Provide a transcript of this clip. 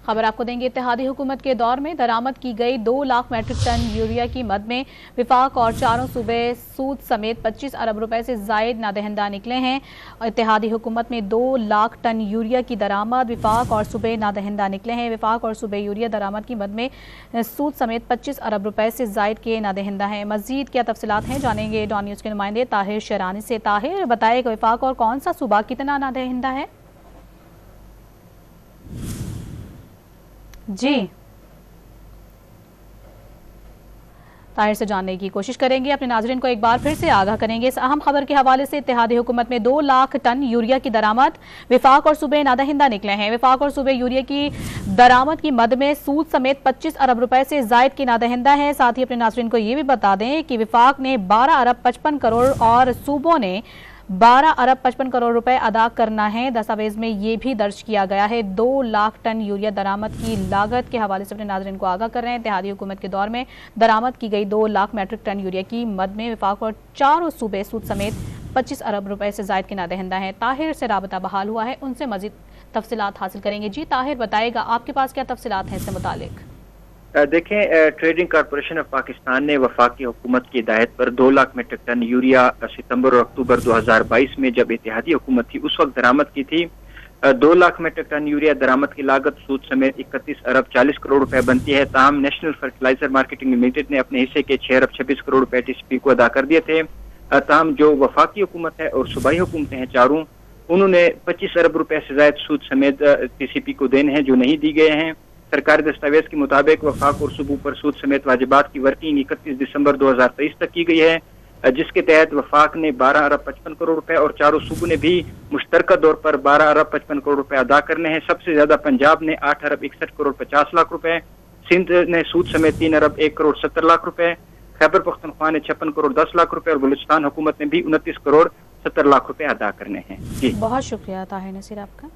खबर आपको देंगे। इत्तेहादी हुकूमत के दौर में दरामद की गई 2 लाख मैट्रिक टन यूरिया की मद में विफाक और चारों सूबे सूद समेत 25 अरब रुपए से जायद नादहिंदा निकले हैं। इत्तेहादी हुकूमत में 2 लाख टन यूरिया की दरामद, विफाक और सूबे नादहिंदा निकले हैं। विफाक और सूबे यूरिया दरामद की मद में सूद समेत 25 अरब रुपए से जायद के नादहिंदा हैं। मजीद क्या तफसीलात हैं, जानेंगे डॉन न्यूज़ के नुमाइंदे ताहिर शरानी से। ताहिर, बताएगा विफाक और कौन सा सूबा कितना नादहिंदा है? जी, ताहिर से जानने की कोशिश करेंगे। अपने नाजरीन को एक बार फिर से आगाह करेंगे इस अहम खबर के हवाले से। इत्तेहादी हुकूमत में 2 लाख टन यूरिया की दरामद, विफाक और सूबे नादहिंदा निकले हैं। विफाक और सूबे यूरिया की दरामद की मद में सूद समेत 25 अरब रुपए से जायद की नादहिंदा है। साथ ही अपने नाजरीन को ये भी बता दें कि विफाक ने 12 अरब 55 करोड़ और सूबों ने 12 अरब 55 करोड़ रुपए अदा करना है। दस्तावेज में ये भी दर्ज किया गया है। 2 लाख टन यूरिया दरामद की लागत के हवाले से अपने नाज़रीन को आगाह कर रहे हैं। इत्तेहादी हुकूमत के दौर में दरामद की गई 2 लाख मैट्रिक टन यूरिया की मद में विफाक और चारों सूबे सूद समेत 25 अरब रुपए से जायद के नादहिंदा हैं। ताहिर से राबता बहाल हुआ है, उनसे मजीद तफसीलात हासिल करेंगे। जी ताहिर, बताएगा आपके पास क्या तफसीलात हैं इससे मुतालिक? देखें, ट्रेडिंग कॉरपोरेशन ऑफ पाकिस्तान ने वफाकी हुकूमत की हिदायत पर 2 लाख मीट्रिक टन यूरिया सितंबर और अक्टूबर 2022 में जब इत्तेहादी हुकूमत थी उस वक्त दरामद की थी। 2 लाख मीट्रिक टन यूरिया दरामद की लागत सूद समेत 31 अरब 40 करोड़ रुपए बनती है। ताहम नेशनल फर्टिलाइजर मार्केटिंग लिमिटेड ने अपने हिस्से के 6 अरब 26 करोड़ रुपए टीसीपी को अदा कर दिए थे। ताहम जो वफाकी हुकूमत है और सूबाई हुकूमतें हैं चारों, उन्होंने 25 अरब रुपए से ज्यादा सूद समेत टीसीपी को देने हैं जो नहीं दी गए हैं। सरकारी दस्तावेज के मुताबिक वफाक और सूबों पर सूद समेत वाजिबात की वर्किंग 31 दिसंबर 2023 तक की गई है, जिसके तहत वफाक ने 12 अरब 55 करोड़ रुपए और चारों सूबों ने भी मुश्तरका तौर पर 12 अरब 55 करोड़ रुपए अदा करने हैं। सबसे ज्यादा पंजाब ने 8 अरब 61 करोड़ 50 लाख रुपए, सिंध ने सूद समेत 3 अरब 1 करोड़ 70 लाख रुपए, खैबर पख्तूनख्वा ने 56 करोड़ 10 लाख रुपए और बलूचिस्तान हुकूमत ने भी 29 करोड़ 70 लाख रुपए अदा करने हैं। जी, बहुत शुक्रिया ताहिर नसीर आपका।